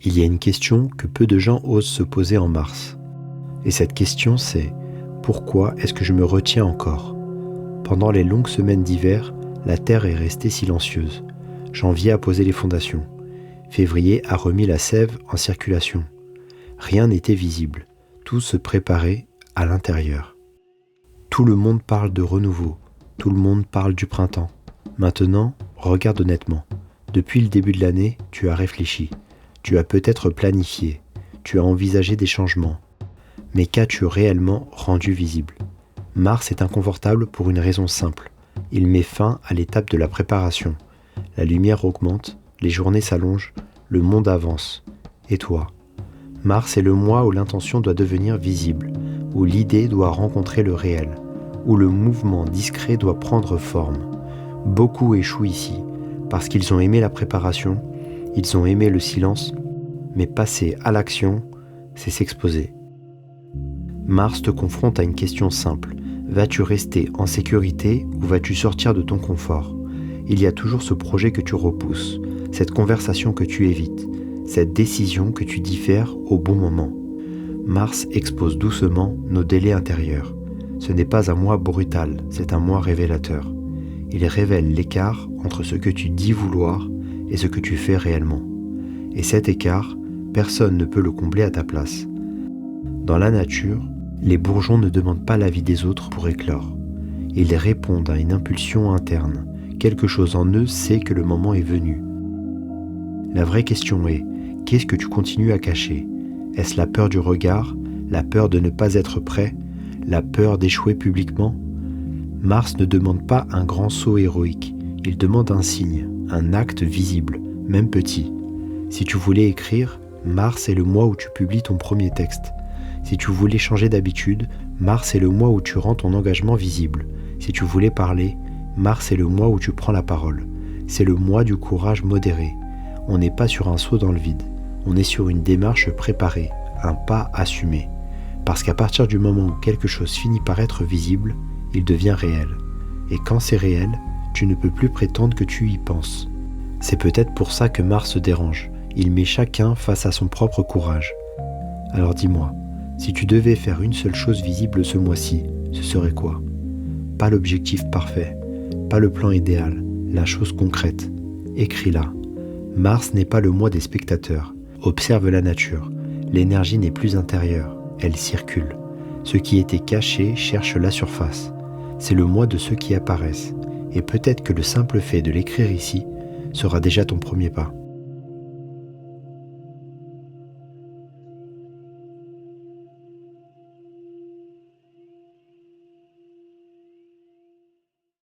Il y a une question que peu de gens osent se poser en mars. Et cette question c'est « Pourquoi est-ce que je me retiens encore ?» Pendant les longues semaines d'hiver, la terre est restée silencieuse. Janvier a posé les fondations. Février a remis la sève en circulation. Rien n'était visible. Tout se préparait à l'intérieur. Tout le monde parle de renouveau. Tout le monde parle du printemps. Maintenant, regarde honnêtement. Depuis le début de l'année, tu as réfléchi. Tu as peut-être planifié. Tu as envisagé des changements. Mais qu'as-tu réellement rendu visible ? Mars est inconfortable pour une raison simple. Il met fin à l'étape de la préparation. La lumière augmente, les journées s'allongent, le monde avance. Et toi ? Mars est le mois où l'intention doit devenir visible, où l'idée doit rencontrer le réel, où le mouvement discret doit prendre forme. Beaucoup échouent ici, parce qu'ils ont aimé la préparation, ils ont aimé le silence, mais passer à l'action, c'est s'exposer. Mars te confronte à une question simple. Vas-tu rester en sécurité ou vas-tu sortir de ton confort ? Il y a toujours ce projet que tu repousses, cette conversation que tu évites, cette décision que tu diffères au bon moment. Mars expose doucement nos délais intérieurs. Ce n'est pas un mois brutal, c'est un mois révélateur. Il révèle l'écart entre ce que tu dis vouloir et ce que tu fais réellement. Et cet écart, personne ne peut le combler à ta place. Dans la nature, les bourgeons ne demandent pas l'avis des autres pour éclore. Ils répondent à une impulsion interne. Quelque chose en eux sait que le moment est venu. La vraie question est, qu'est-ce que tu continues à cacher ? Est-ce la peur du regard, la peur de ne pas être prêt, la peur d'échouer publiquement ? Mars ne demande pas un grand saut héroïque, il demande un signe, un acte visible, même petit. Si tu voulais écrire, Mars est le mois où tu publies ton premier texte. Si tu voulais changer d'habitude, Mars est le mois où tu rends ton engagement visible. Si tu voulais parler, Mars est le mois où tu prends la parole. C'est le mois du courage modéré. On n'est pas sur un saut dans le vide, on est sur une démarche préparée, un pas assumé. Parce qu'à partir du moment où quelque chose finit par être visible, il devient réel. Et quand c'est réel, tu ne peux plus prétendre que tu y penses. C'est peut-être pour ça que Mars se dérange. Il met chacun face à son propre courage. Alors dis-moi, si tu devais faire une seule chose visible ce mois-ci, ce serait quoi ? Pas l'objectif parfait, pas le plan idéal, la chose concrète. Écris-la. Mars n'est pas le mois des spectateurs. Observe la nature. L'énergie n'est plus intérieure, elle circule. Ce qui était caché cherche la surface. C'est le mois de ceux qui apparaissent. Et peut-être que le simple fait de l'écrire ici sera déjà ton premier pas.